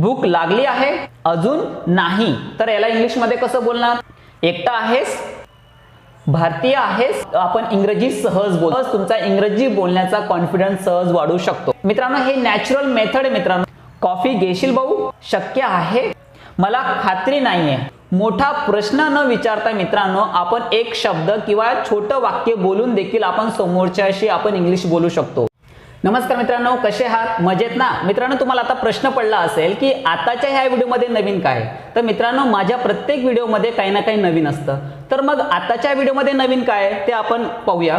भूक लागली आहे, अजून नाही, तर याला इंग्लिश मध्ये कसं बोलणार? एकटा आहेस, भारतीय आहेस, आपण इंग्रजी सहज बोलतो, तुमचा इंग्रजी बोलण्याचा कॉन्फिडन्स सहज वाढू शकतो. मित्रांनो, हे नॅचरल मेथड आहे. मित्रांनो, कॉफी घेशील भाऊ? शक्य आहे, मला खात्री नाहीये. मोठा प्रश्न न विचारता मित्रांनो, आपण एक शब्द किंवा छोटं वाक्य बोलून देखील आपण समोरच्याशी आपण इंग्लिश बोलू शकतो. नमस्कार मित्रांनो, कसे आहात? मजेत ना? मित्रांनो, तुम्हाला आता प्रश्न पडला असेल की आताच्या ह्या व्हिडिओमध्ये नवीन काय? तर मित्रांनो, माझ्या प्रत्येक व्हिडिओमध्ये काही ना काही नवीन असतं. तर मग आताच्या व्हिडिओमध्ये नवीन काय ते आपण पाहूया.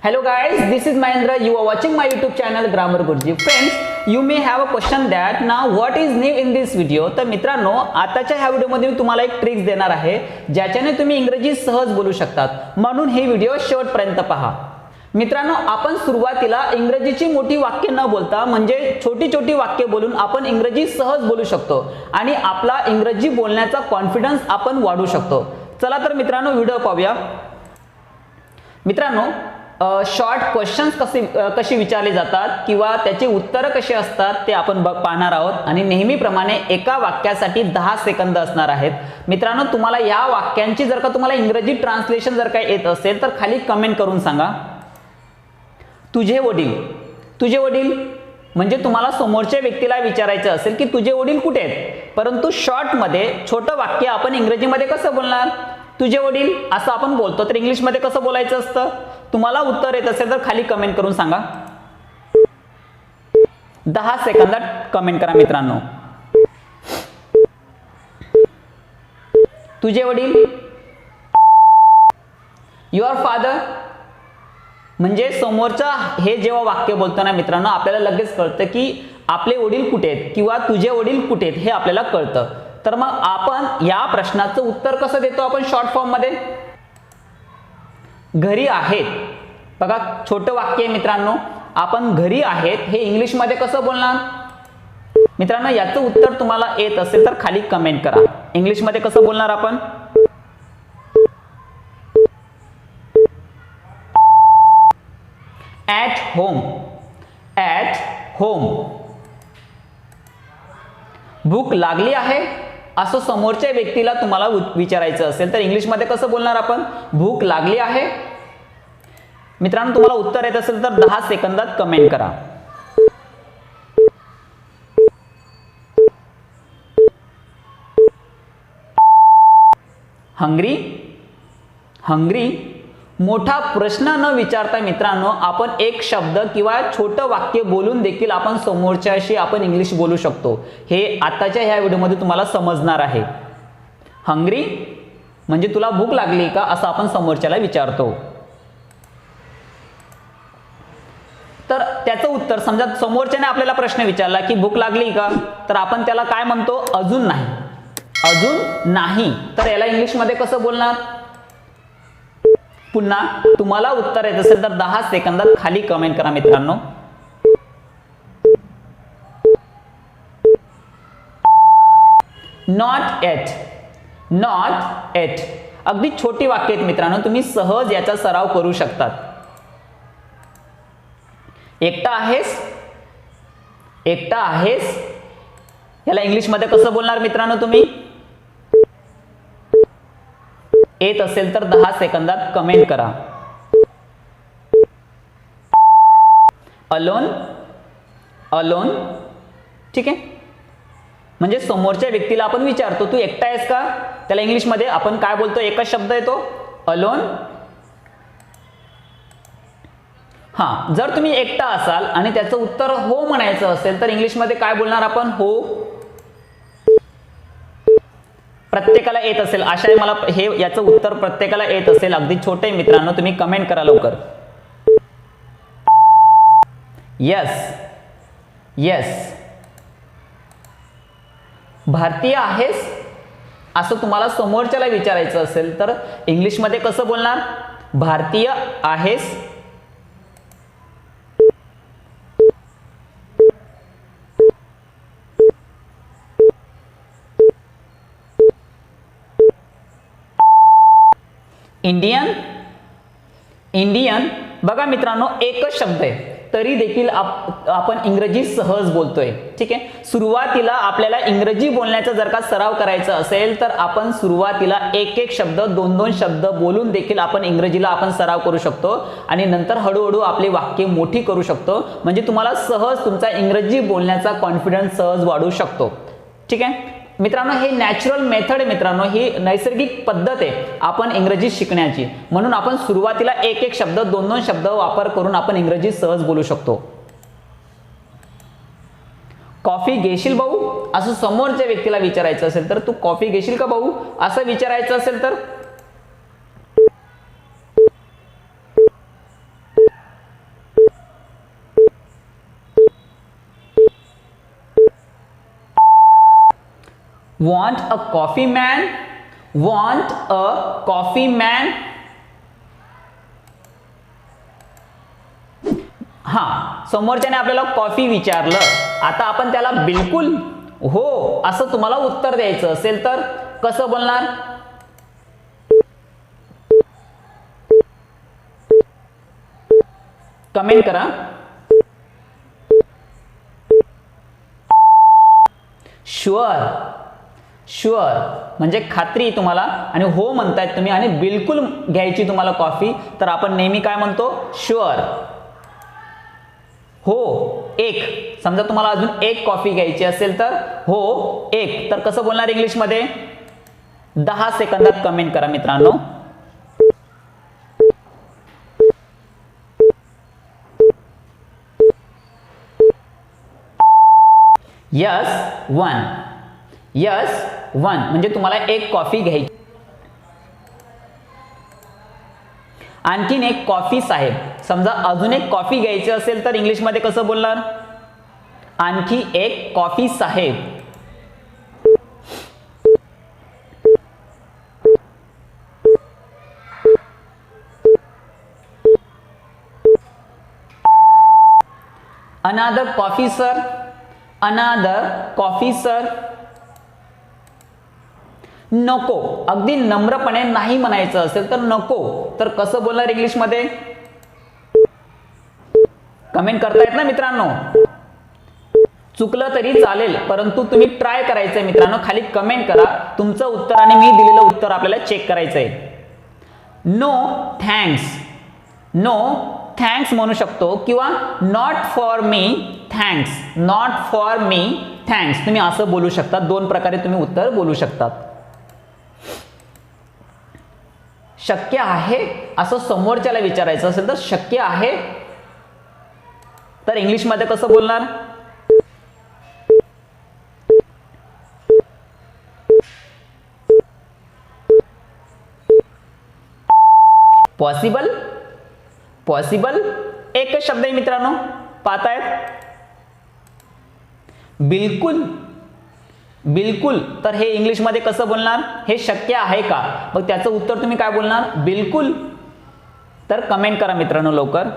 Hello guys, this is Mahendra. You are watching my YouTube channel Grammar Guruji. Friends, you may have a question that now what is new in this video. तर मित्रांनो, आताच्या ह्या व्हिडिओमध्ये मी तुम्हाला एक ट्रिक्स देणार आहे ज्याच्याने तुम्ही इंग्रजी सहज बोलू शकतात. म्हणून हे व्हिडिओ शेवटपर्यंत पहा. मित्रांनो, आपण सुरुवातीला इंग्रजीची मोठी वाक्य न बोलता म्हणजे छोटी छोटी वाक्य बोलून आपण इंग्रजी सहज बोलू शकतो आणि आपला इंग्रजी बोलण्याचा कॉन्फिडन्स आपण वाढवू शकतो. चला तर मित्रांनो, व्हिडिओ पाहूया. मित्रांनो, शॉर्ट क्वेश्चन्स कशी विचारले जातात किंवा त्याची उत्तरं कशी असतात ते आपण पाहणार आहोत आणि नेहमीप्रमाणे एका वाक्यासाठी 10 सेकंद असणार आहेत. मित्रांनो, तुम्हाला या वाक्यांची जर का तुम्हाला इंग्रजी ट्रान्सलेशन जर का येत असेल तर खाली कमेंट करून सांगा. तुझे वडील. तुझे वडील म्हणजे तुम्हाला समोरच्या व्यक्तीला विचारायचं असेल की तुझे वडील कुठे आहेत, परंतु शॉर्टमध्ये छोटं वाक्य आपण इंग्रजीमध्ये कसं बोलणार? तुझे वडील असं आपण बोलतो, तर इंग्लिशमध्ये कसं बोलायचं असतं? तुम्हाला उत्तर येत असेल तर खाली कमेंट करून सांगा. 10 सेकंदात कमेंट करा मित्रांनो. तुझे वडील. युअर फादर म्हणजे समोरचा हे जेव्हा वाक्य बोलताना मित्रांनो आपल्याला लगेच कळतं की आपले वडील कुठे आहेत किंवा तुझे वडील कुठे आहेत हे आपल्याला कळतं. तर मग आपण या प्रश्नाचं उत्तर कसं देतो आपण शॉर्ट फॉर्म मध्ये? घरी आहेत. बघा, छोटं वाक्य आहे मित्रांनो. आपण घरी आहेत हे इंग्लिश मध्ये कसं बोलणार? मित्रांनो, याचं उत्तर तुम्हाला येत असेल तर खाली कमेंट करा. इंग्लिश मध्ये कसं बोलणार आपण? At home. At home. भूक लागली आहे असं समोरच्या व्यक्तीला तुम्हाला विचारायचं असेल तर इंग्लिश मध्ये कसं बोलणार आपण? भूक लागली आहे. मित्रांनो, तुम्हाला उत्तर येत असेल तर 10 सेकंदात कमेंट करा. हंग्री. हंग्री. मोठा प्रश्न न विचारता मित्रांनो आपण एक शब्द किंवा छोटं वाक्य बोलून देखील आपण समोरच्याशी आपण इंग्लिश बोलू शकतो. हे आताच्या ह्या व्हिडिओमध्ये तुम्हाला समजणार आहे. हंग्री म्हणजे तुला भूक लागली का असं आपण समोरच्याला विचारतो. तर त्याचं उत्तर, समजा समोरच्याने आपल्याला प्रश्न विचारला की भूक लागली का, तर आपण त्याला काय म्हणतो? अजून नाही. अजून नाही, तर याला इंग्लिश मध्ये कसं बोलणार? पुन्हा तुम्हाला उत्तर येत असेल तर 10 सेकंदात खाली कमेंट करा मित्रांनो. Not at. Not at. अगदी छोटी वाक्य आहेत मित्रांनो, तुम्ही सहज याचा सराव करू शकतात. एकटा आहेस. एकटा आहेस याला इंग्लिश मध्ये कसं बोलणार मित्रांनो तुम्ही? येत असेल तर 10 सेकंदात कमेंट करा. अलोन. अलोन. ठीक आहे, म्हणजे समोरच्या व्यक्तीला आपण विचारतो तू एकटा आहेस का, त्याला इंग्लिश मध्ये आपण काय बोलतो? एकच शब्द येतो, अलोन. हा, जर तुम्ही एकटा असाल आणि त्याचं उत्तर हो म्हणायचं असेल तर इंग्लिश मध्ये काय बोलणार आपण? हो. प्रत्येकाला येत असेल आशा आहे मला हे याचं उत्तर प्रत्येकाला येत असेल. अगदी छोटे मित्रांनो, तुम्ही कमेंट करा लवकर. यस. यस. भारतीय आहेस असं तुम्हाला समोरच्याला विचारायचं असेल तर इंग्लिश मध्ये कसं बोलणार? भारतीय आहेस. Indian, Indian. बघा मित्रांनो, एकच शब्द आहे तरी देखील आपण इंग्रजी सहज बोलतोय. ठीक आहे, सुरुवातीला आपल्याला इंग्रजी बोलण्याचा जर का सराव करायचा असेल तर आपण सुरुवातीला एक एक शब्द, दोन दोन शब्द बोलून देखील आपण इंग्रजीला आपण सराव करू शकतो आणि नंतर हळूहळू आपली वाक्ये मोठी करू शकतो. म्हणजे तुम्हाला सहज तुमचा इंग्रजी बोलण्याचा कॉन्फिडन्स सहज वाढू शकतो. ठीक आहे मित्रांनो, हे नॅचरल मेथड आहे मित्रांनो, ही नैसर्गिक पद्धत आहे आपण इंग्रजी शिकण्याची. म्हणून आपण सुरुवातीला एक एक शब्द, दोन दोन शब्द वापर करून आपण इंग्रजी सहज बोलू शकतो. कॉफी घेशील भाऊ असं समोरच्या व्यक्तीला विचारायचं असेल तर, तू कॉफी घेशील का भाऊ असं विचारायचं असेल तर, want a coffee man, want a coffee man. हा, समोरच्याने आपल्याला कॉफी विचारलं, आता आपण त्याला बिलकुल हो असं तुम्हाला उत्तर द्यायचं असेल तर कसं बोलणार? कमेंट करा. शुअर, शुअर म्हणजे खात्री तुम्हाला, आणि हो म्हणतायत तुम्ही आणि बिलकुल घ्यायची तुम्हाला कॉफी तर आपण नेहमी काय म्हणतो? शुअर. हो एक, समजा तुम्हाला अजून एक कॉफी घ्यायची असेल तर हो एक, तर कसं बोलणार इंग्लिश मध्ये? 10 सेकंदात कमेंट करा मित्रांनो. यस वन, यस वन म्हणजे तुम्हाला एक कॉफी घ्यायची. आणखीन एक कॉफी साहेब, समजा अजून एक कॉफी घ्यायची असेल तर इंग्लिश मध्ये कसं बोलणार? आणखी एक कॉफी साहेब. Another coffee sir, another coffee sir. नको, अगदी नम्रपणे नाही म्हणायचं असेल तर नको, तर कसं बोलणार इंग्लिश मध्ये? कमेंट करतायत ना मित्रांनो? चुकलं तरी चालेल परंतु तुम्ही ट्राय करायचंय मित्रांनो. खाली कमेंट करा तुमचं उत्तर आणि मी दिलेलं उत्तर आपल्याला चेक करायचंय. नो थँक्स, नो थँक्स म्हणू शकतो किंवा not for me thanks, not for me thanks तुम्ही असं बोलू शकता. दोन प्रकारे तुम्ही उत्तर बोलू शकतात. शक्य आहे असं समोरच्याला विचारायचं असेल तर शक्य आहे तर इंग्लिश मध्ये कसं बोलणार? पॉसिबल, पॉसिबल एकच शब्द आहे मित्रांनो, पाहतायत? बिलकुल, बिलकुल तर हे इंग्लिश मध्ये कसं बोलणार? हे शक्य आहे का? मग त्याचं उत्तर तुम्ही काय बोलणार? बिलकुल. तर कमेंट करा मित्रांनो लवकर.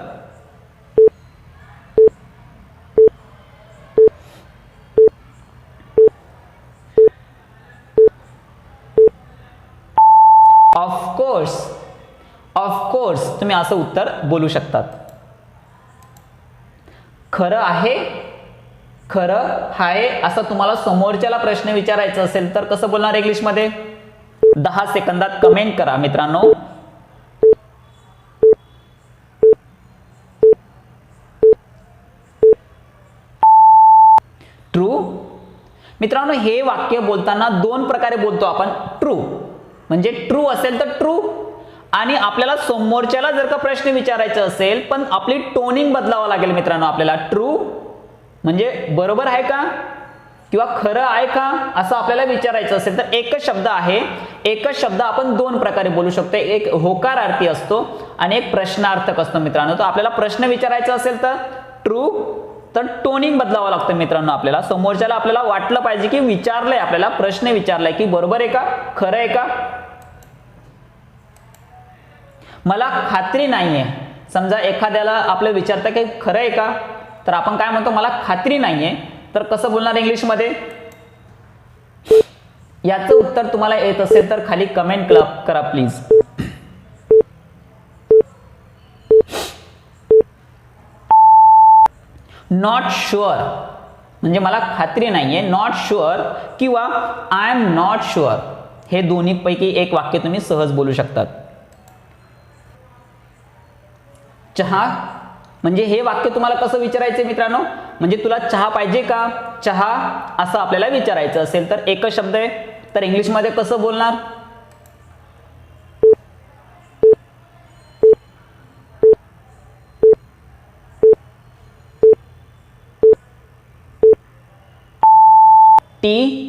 ऑफकोर्स, ऑफकोर्स तुम्ही असं उत्तर बोलू शकतात. खरं आहे, खरं आहे असं तुम्हाला समोरच्याला प्रश्न विचारायचा असेल तर कसं बोलणार इंग्लिश मध्ये? 10 सेकंदात कमेंट करा मित्रांनो. ट्रू. मित्रांनो हे वाक्य बोलताना दोन प्रकारे बोलतो आपण. ट्रू म्हणजे ट्रू असेल तर ट्रू, आणि आपल्याला समोरच्याला जर का प्रश्न विचारायचा असेल पण आपली टोनिंग बदलावं लागेल मित्रांनो आपल्याला. ट्रू म्हणजे बरोबर आहे का किंवा खरं आहे का असं आपल्याला विचारायचं असेल तर एकच शब्द आहे. एकच शब्द आपण दोन प्रकारे बोलू शकतो. एक होकारार्थी असतो आणि एक प्रश्नार्थक असतो मित्रांनो. तर आपल्याला प्रश्न विचारायचा असेल तर ट्रू, तर टोनिंग बदलावं लागतं मित्रांनो आपल्याला. समोरच्याला आपल्याला वाटलं पाहिजे की विचारलंय, आपल्याला प्रश्न विचारलाय की बरोबर आहे का, खरं आहे का. मला खात्री नाहीये, समजा एखाद्याला आपलं विचारतं की खरं आहे का, तर आपण काय म्हणतो? मला खात्री नाहीये. तर कसं बोलणार इंग्लिश मध्ये? याचं उत्तर तुम्हाला येत असेल तर खाली कमेंट करा प्लीज. नॉट शुअर म्हणजे मला खात्री नाहीये, नॉट शुअर किंवा आय एम नॉट शुअर, हे दोन्हीपैकी एक वाक्य तुम्ही सहज बोलू शकतात. चहा म्हणजे हे वाक्य तुम्हाला कसं विचारायचं मित्रांनो, म्हणजे तुला चहा पाहिजे का, चहा असं आपल्याला विचारायचं असेल तर एकच शब्द आहे, तर इंग्लिशमध्ये कसं बोलणार. टी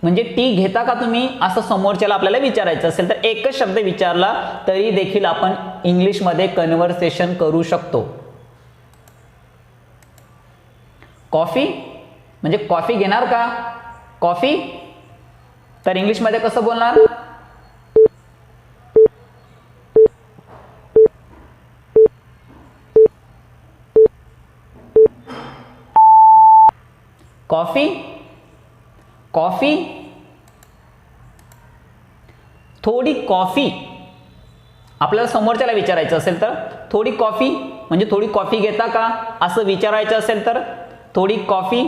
म्हणजे टी घेता का तुम्ही असं समोरच्याला आपल्याला विचारायचं असेल तर एकच शब्द विचारला तरी देखील आपण इंग्लिशमध्ये कन्व्हर्सेशन करू शकतो. कॉफी म्हणजे कॉफी घेणार का, कॉफी, तर इंग्लिशमध्ये कसं बोलणार. कॉफी, कॉफी, थोडी कॉफी आपल्याला समोरच्याला विचारायचं असेल तर थोडी कॉफी म्हणजे थोडी कॉफी घेता का असं विचारायचं असेल तर थोडी coffee.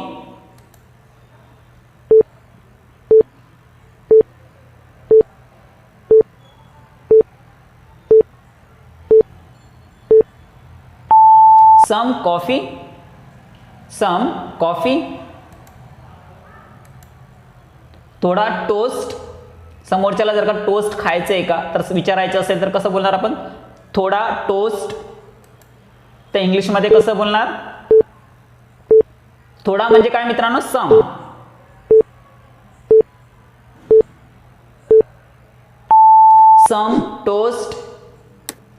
Some coffee, some coffee, थोडा टोस्ट, समोरच्याला जर का टोस्ट खायचं आहे का तर विचारायचं असेल तर कसं बोलणार आपण, थोडा टोस्ट, तर इंग्लिशमध्ये कसं बोलणार. थोडा म्हणजे काय मित्रांनो, सम. सम टोस्ट,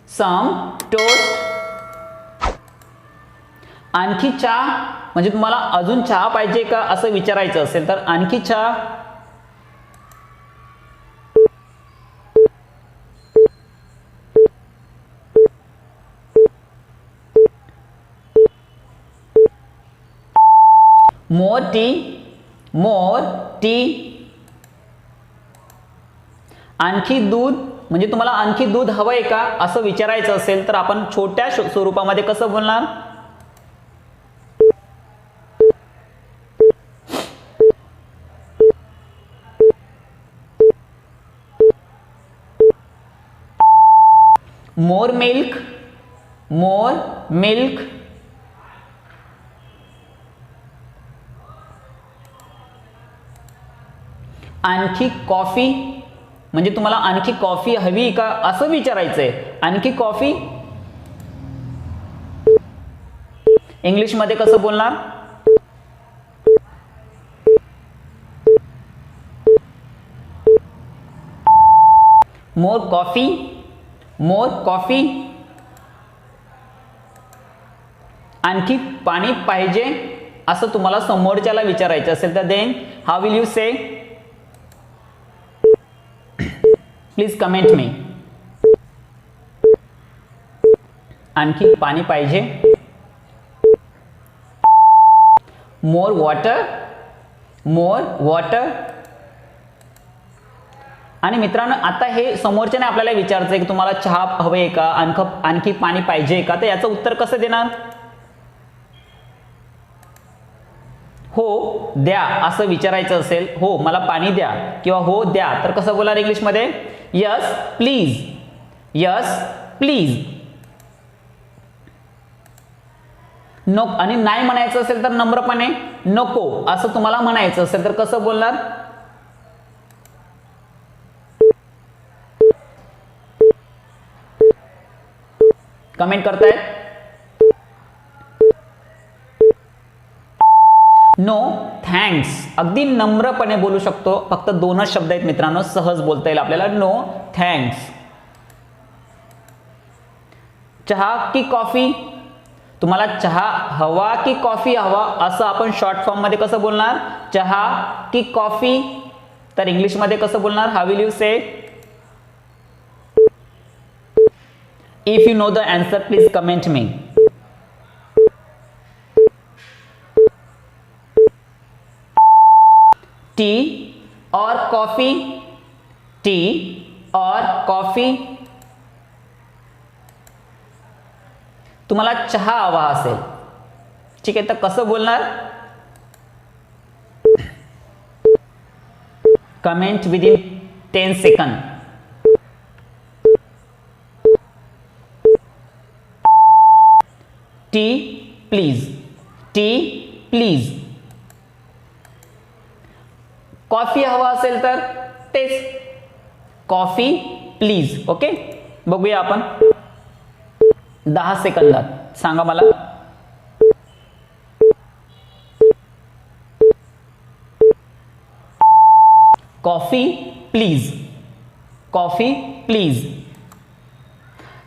सम टोस्ट. आणखी चहा म्हणजे तुम्हाला अजून चहा पाहिजे का असं विचारायचं असेल तर आणखी चहा. More tea, more tea. आणखी दूध म्हणजे तुम्हाला आणखी दूध हवंय का असं विचारायचं असेल तर आपण छोट्या स्वरूपामध्ये कसं बोलणार. मोर मिल्क, मोर मिल्क. आणखी कॉफी म्हणजे तुम्हाला आणखी कॉफी हवी का असं विचारायचंय, आणखी कॉफी. इंग्लिशमध्ये कसं बोलणार. More coffee, more coffee. आणखी पाणी पाहिजे असं तुम्हाला समोरच्याला विचारायचं असेल तर then how will you say. Please comment me. आणखी पाणी पाहिजे. More water, more water. आणि मित्रांनो आता हे समोरच्याने आपल्याला विचारायचं की तुम्हाला चहा हवे का, आणखी पाणी पाहिजे का, तर याचं उत्तर कसं देणार. हो द्या असं विचारायचं असेल, हो मला पाणी द्या किंवा हो द्या, तर कसं बोलणार इंग्लिशमध्ये. Yes please, yes please. No आणि नाही म्हणायचं असेल तर नम्रपणे नको असं तुम्हाला म्हणायचं असेल तर कसं बोलणार. कमेंट करतायत. नो थँक्स अगदी नम्रपणे बोलू शकतो, फक्त दोनच शब्द आहेत मित्रांनो, सहज बोलता येईल आपल्याला. No thanks. चहा की कॉफी, तुम्हाला चहा हवा की कॉफी हवा असं आपण शॉर्ट फॉर्म मध्ये कसं बोलणार. चहा की कॉफी, तर इंग्लिशमध्ये कसं बोलणार. How will you say. If you know the answer, please comment me. Tea or coffee, tea or coffee. तुम्हाला चहा हवा असेल, ठीक आहे, तर कसं बोलणार? Comment within 10 second. T please, T please. Coffee हवा असेल तर तेच, कॉफी प्लीज. ओके, बघूया आपण 10 सेकंदात. सांगा मला. Coffee please, coffee please.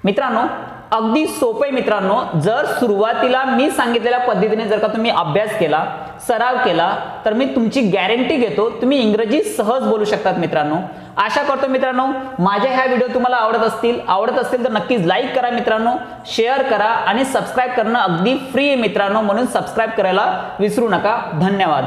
मित्रांनो, अगदी सोपे मित्रांनो. जर सुरुवातीला मी सांगितलेल्या पद्धतीने जर का तुम्ही अभ्यास केला, सराव केला, तर मी तुमची गॅरंटी घेतो तुम्ही इंग्रजी सहज बोलू शकतात मित्रांनो. आशा करतो मित्रांनो माझे ह्या व्हिडिओ तुम्हाला आवडत असतील तर नक्कीच लाईक करा मित्रांनो, शेअर करा आणि सबस्क्राईब करणं अगदी फ्री आहे मित्रांनो, म्हणून सबस्क्राईब करायला विसरू नका. धन्यवाद.